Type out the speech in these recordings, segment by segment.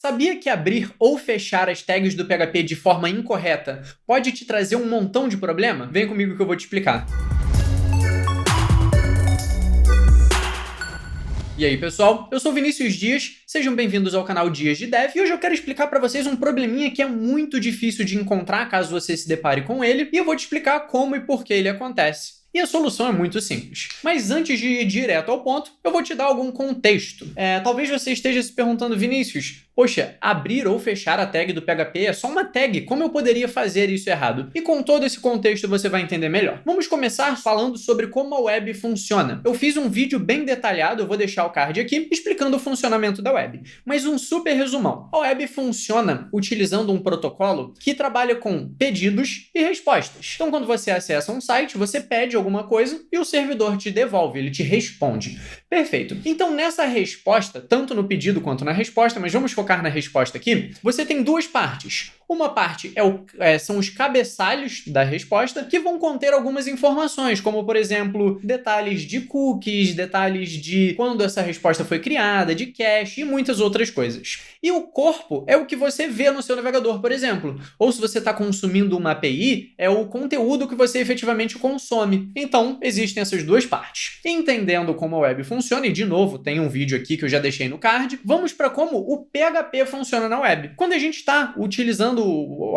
Sabia que abrir ou fechar as tags do PHP de forma incorreta pode te trazer um montão de problema? Vem comigo que eu vou te explicar. E aí, pessoal? Eu sou Vinícius Dias, sejam bem-vindos ao canal Dias de Dev, e hoje eu quero explicar para vocês um probleminha que é muito difícil de encontrar caso você se depare com ele, e eu vou te explicar como e por que ele acontece. E a solução é muito simples. Mas antes de ir direto ao ponto, eu vou te dar algum contexto. Talvez você esteja se perguntando, Vinícius, poxa, abrir ou fechar a tag do PHP é só uma tag, como eu poderia fazer isso errado? E com todo esse contexto você vai entender melhor. Vamos começar falando sobre como a web funciona. Eu fiz um vídeo bem detalhado, eu vou deixar o card aqui, explicando o funcionamento da web. Mas um super resumão. A web funciona utilizando um protocolo que trabalha com pedidos e respostas. Então quando você acessa um site, você pede alguma coisa e o servidor te devolve, ele te responde. Perfeito. Então nessa resposta, tanto no pedido quanto na resposta, mas vamos focar na resposta aqui, você tem duas partes. Uma parte são os cabeçalhos da resposta, que vão conter algumas informações, como, por exemplo, detalhes de cookies, detalhes de quando essa resposta foi criada, de cache e muitas outras coisas. E o corpo é o que você vê no seu navegador, por exemplo. Ou se você está consumindo uma API, é o conteúdo que você efetivamente consome. Então, existem essas duas partes. Entendendo como a web funciona, e de novo, tem um vídeo aqui que eu já deixei no card, vamos para como o PHP funciona na web. Quando a gente está utilizando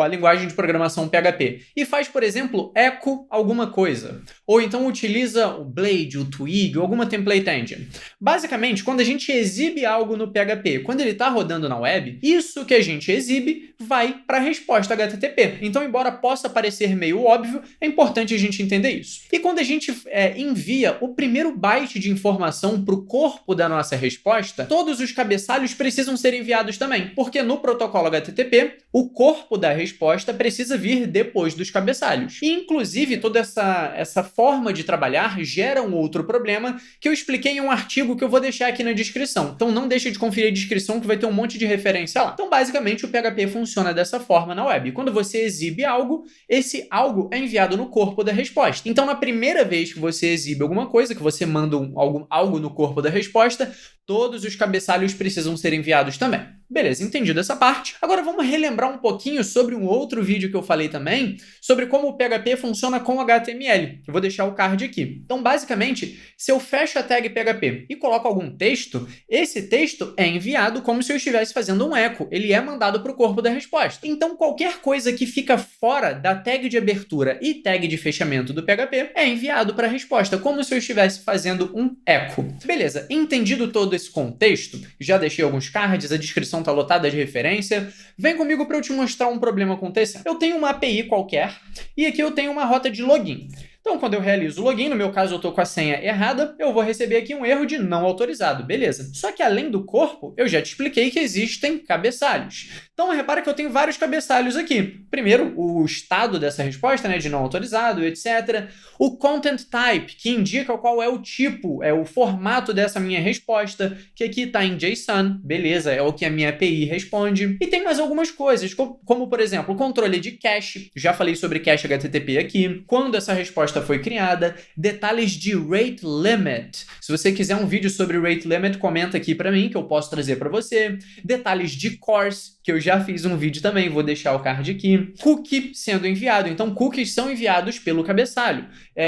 a linguagem de programação PHP e faz, por exemplo, echo alguma coisa, ou então utiliza o Blade, o Twig, ou alguma template engine. Basicamente, quando a gente exibe algo no PHP, quando ele está rodando na web, isso que a gente exibe vai para a resposta HTTP. Então, embora possa parecer meio óbvio, é importante a gente entender isso. E quando a gente envia o primeiro byte de informação para o corpo da nossa resposta, todos os cabeçalhos precisam ser enviados também, porque no protocolo HTTP, o corpo da resposta precisa vir depois dos cabeçalhos. E, inclusive, toda essa forma de trabalhar gera um outro problema que eu expliquei em um artigo que eu vou deixar aqui na descrição. Então, não deixa de conferir a descrição que vai ter um monte de referência lá. Então, basicamente, o PHP funciona dessa forma na web. Quando você exibe algo, esse algo é enviado no corpo da resposta. Então, na primeira vez que você exibe alguma coisa, que você manda algo no corpo da resposta, todos os cabeçalhos precisam ser enviados também. Beleza, entendido essa parte. Agora vamos relembrar um pouquinho sobre um outro vídeo que eu falei também, sobre como o PHP funciona com HTML. Eu vou deixar o card aqui. Então, basicamente, se eu fecho a tag PHP e coloco algum texto, esse texto é enviado como se eu estivesse fazendo um echo. Ele é mandado para o corpo da resposta. Então, qualquer coisa que fica fora da tag de abertura e tag de fechamento do PHP é enviado para a resposta, como se eu estivesse fazendo um echo. Beleza, entendido todo esse contexto, já deixei alguns cards, a descrição está lotada de referência. Vem comigo para eu te mostrar um problema acontecendo. Eu tenho uma API qualquer e aqui eu tenho uma rota de login. Então, quando eu realizo o login, no meu caso eu estou com a senha errada, eu vou receber aqui um erro de não autorizado, beleza. Só que além do corpo, eu já te expliquei que existem cabeçalhos. Então, repara que eu tenho vários cabeçalhos aqui. Primeiro, o estado dessa resposta, né, de não autorizado, etc. O content type, que indica qual é o tipo, é o formato dessa minha resposta, que aqui está em JSON, beleza, é o que a minha API responde. E tem mais algumas coisas, como por exemplo, o controle de cache, já falei sobre cache HTTP aqui, quando essa resposta foi criada, detalhes de rate limit. Se você quiser um vídeo sobre rate limit, comenta aqui para mim, que eu posso trazer para você. Detalhes de course, que eu já fiz um vídeo também, vou deixar o card aqui. Cookie sendo enviado, então cookies são enviados pelo cabeçalho.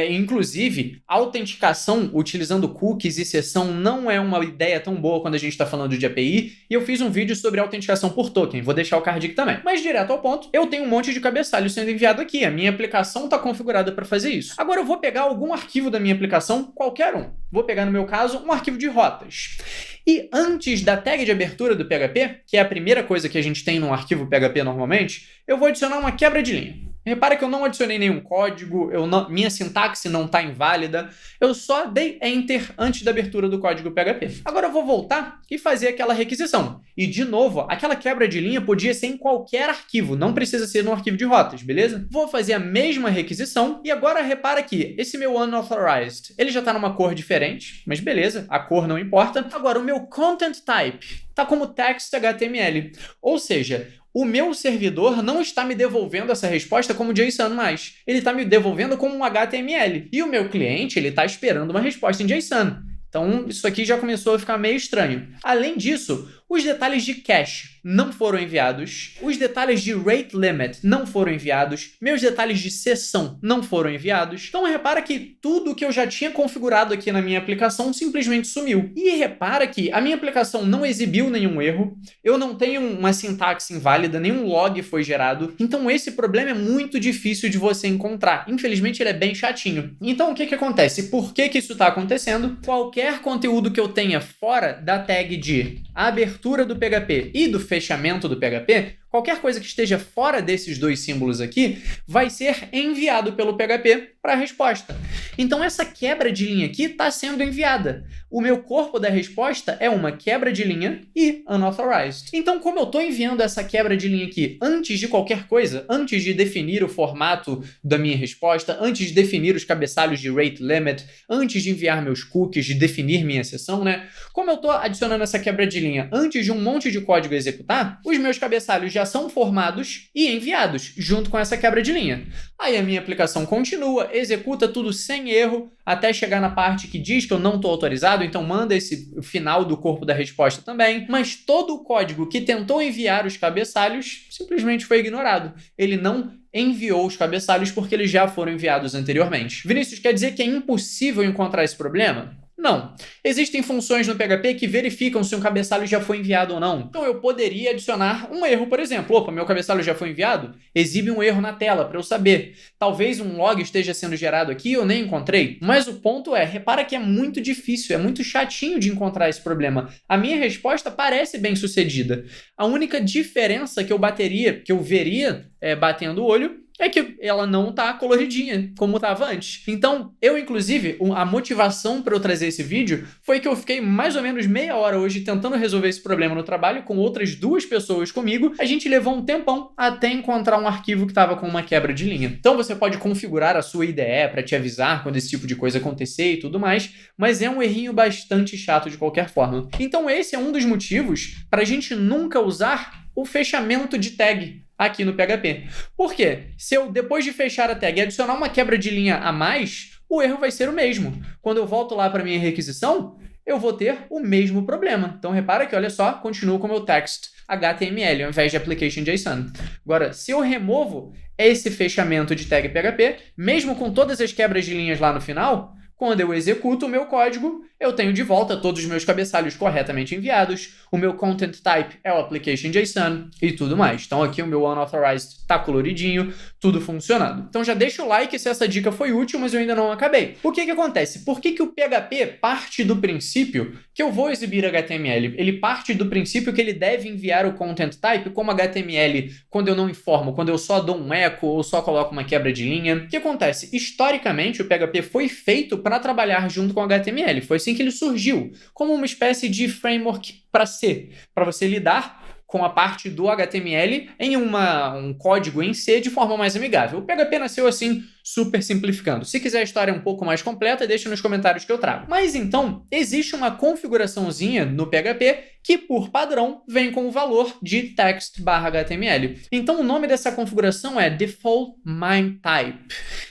Inclusive, autenticação utilizando cookies e sessão não é uma ideia tão boa quando a gente está falando de API, e eu fiz um vídeo sobre autenticação por token, vou deixar o card aqui também. Mas direto ao ponto, eu tenho um monte de cabeçalho sendo enviado aqui, a minha aplicação está configurada para fazer isso. Agora eu vou pegar algum arquivo da minha aplicação, qualquer um. Vou pegar, no meu caso, um arquivo de rotas. E antes da tag de abertura do PHP, que é a primeira coisa que a gente tem num arquivo PHP normalmente, eu vou adicionar uma quebra de linha. Repara que eu não adicionei nenhum código, minha sintaxe não está inválida, eu só dei Enter antes da abertura do código PHP. Agora eu vou voltar e fazer aquela requisição. E, de novo, aquela quebra de linha podia ser em qualquer arquivo, não precisa ser no arquivo de rotas, beleza? Vou fazer a mesma requisição e agora repara aqui, esse meu unauthorized, ele já está numa cor diferente, mas beleza, a cor não importa. Agora, o meu content type está como text HTML, ou seja, o meu servidor não está me devolvendo essa resposta como JSON mais. Ele está me devolvendo como um HTML. E o meu cliente ele está esperando uma resposta em JSON. Então, isso aqui já começou a ficar meio estranho. Além disso, Os detalhes de cache não foram enviados. Os detalhes de rate limit não foram enviados. Meus detalhes de sessão não foram enviados. Então repara que tudo que eu já tinha configurado aqui na minha aplicação simplesmente sumiu. E repara que a minha aplicação não exibiu nenhum erro. Eu não tenho uma sintaxe inválida, nenhum log foi gerado. Então esse problema é muito difícil de você encontrar. Infelizmente ele é bem chatinho. Então o que acontece? Por que isso está acontecendo? Qualquer conteúdo que eu tenha fora da tag de abertura do PHP e do fechamento do PHP, qualquer coisa que esteja fora desses dois símbolos aqui vai ser enviado pelo PHP para a resposta. Então essa quebra de linha aqui está sendo enviada. O meu corpo da resposta é uma quebra de linha e unauthorized. Então, como eu estou enviando essa quebra de linha aqui antes de qualquer coisa, antes de definir o formato da minha resposta, antes de definir os cabeçalhos de rate limit, antes de enviar meus cookies, de definir minha sessão, né? Como eu estou adicionando essa quebra de linha antes de um monte de código executar, os meus cabeçalhos já são formados e enviados junto com essa quebra de linha. Aí a minha aplicação continua, executa tudo sem erro, até chegar na parte que diz que eu não estou autorizado, então manda esse final do corpo da resposta também, mas todo o código que tentou enviar os cabeçalhos simplesmente foi ignorado. Ele não enviou os cabeçalhos porque eles já foram enviados anteriormente. Vinícius, quer dizer que é impossível encontrar esse problema? Não. Existem funções no PHP que verificam se um cabeçalho já foi enviado ou não. Então eu poderia adicionar um erro, por exemplo. Opa, meu cabeçalho já foi enviado? Exibe um erro na tela para eu saber. Talvez um log esteja sendo gerado aqui e eu nem encontrei. Mas o ponto é, repara que é muito difícil, é muito chatinho de encontrar esse problema. A minha resposta parece bem sucedida. A única diferença que eu veria batendo o olho é que ela não tá coloridinha, como estava antes. Então, inclusive, a motivação para eu trazer esse vídeo foi que eu fiquei mais ou menos meia hora hoje tentando resolver esse problema no trabalho com outras 2 pessoas comigo. A gente levou um tempão até encontrar um arquivo que estava com uma quebra de linha. Então, você pode configurar a sua IDE para te avisar quando esse tipo de coisa acontecer e tudo mais, mas é um errinho bastante chato de qualquer forma. Então, esse é um dos motivos para a gente nunca usar o fechamento de tag aqui no PHP. Por quê? Se eu, depois de fechar a tag, adicionar uma quebra de linha a mais, o erro vai ser o mesmo. Quando eu volto lá para a minha requisição, eu vou ter o mesmo problema. Então, repara que, olha só, continuo com o meu text HTML ao invés de application JSON. Agora, se eu removo esse fechamento de tag PHP, mesmo com todas as quebras de linhas lá no final, quando eu executo o meu código, eu tenho de volta todos os meus cabeçalhos corretamente enviados, o meu content type é o application JSON e tudo mais. Então aqui o meu unauthorized está coloridinho, tudo funcionando. Então já deixa o like se essa dica foi útil, mas eu ainda não acabei. O que acontece? Por que o PHP parte do princípio que eu vou exibir HTML? Ele parte do princípio que ele deve enviar o content type como HTML quando eu não informo, quando eu só dou um eco ou só coloco uma quebra de linha. O que acontece? Historicamente, o PHP foi feito para trabalhar junto com HTML. Foi assim que ele surgiu, como uma espécie de framework para C, para você lidar com a parte do HTML em um código em C de forma mais amigável. O PHP nasceu assim, super simplificando. Se quiser a história um pouco mais completa, deixa nos comentários que eu trago. Mas então, existe uma configuraçãozinha no PHP que, por padrão, vem com o valor de text/HTML. Então, o nome dessa configuração é default MIME type.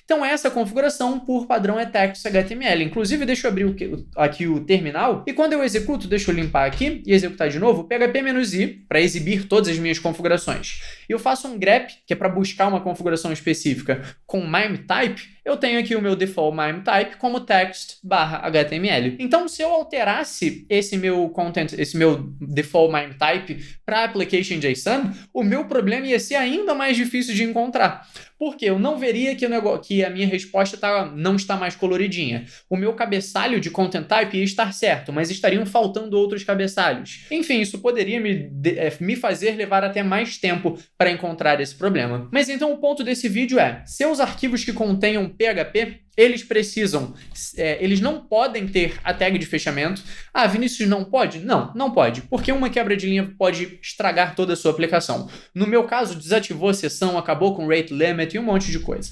Então, essa configuração, por padrão, é text/HTML. Inclusive, deixa eu abrir aqui o terminal, e quando eu executo, deixa eu limpar aqui e executar de novo, php-i, para exibir todas as minhas configurações. E eu faço um grep, que é para buscar uma configuração específica, com MIME type, eu tenho aqui o meu default MIME type como text/HTML. Então, se eu alterasse esse meu default MIME type para application JSON, o meu problema ia ser ainda mais difícil de encontrar. Porque eu não veria que a minha resposta não está mais coloridinha. O meu cabeçalho de content type ia estar certo, mas estariam faltando outros cabeçalhos. Enfim, isso poderia me fazer levar até mais tempo para encontrar esse problema. Mas então o ponto desse vídeo é, seus arquivos que contenham PHP, eles não podem ter a tag de fechamento. Ah, Vinícius, não pode? Não pode, porque uma quebra de linha pode estragar toda a sua aplicação. No meu caso, desativou a sessão, acabou com rate limit e um monte de coisa.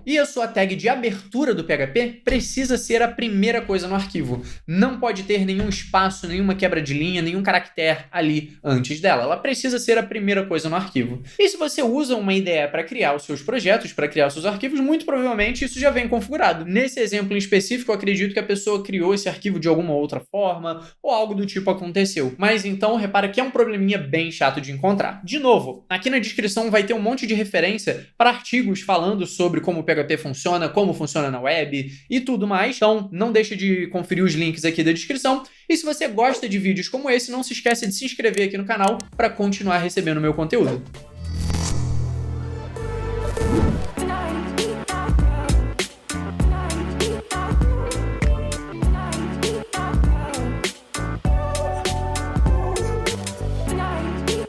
E a sua tag de abertura do PHP precisa ser a primeira coisa no arquivo. Não pode ter nenhum espaço, nenhuma quebra de linha, nenhum caractere ali antes dela. Ela precisa ser a primeira coisa no arquivo. E se você usa uma IDE para criar os seus projetos, para criar os seus arquivos, muito provavelmente isso já vem configurado. Nesse exemplo em específico, eu acredito que a pessoa criou esse arquivo de alguma outra forma ou algo do tipo aconteceu. Mas então, repara que é um probleminha bem chato de encontrar. De novo, aqui na descrição vai ter um monte de referência para artigos falando sobre como o PHP funciona, como funciona na web e tudo mais. Então, não deixa de conferir os links aqui da descrição. E se você gosta de vídeos como esse, não se esqueça de se inscrever aqui no canal para continuar recebendo meu conteúdo.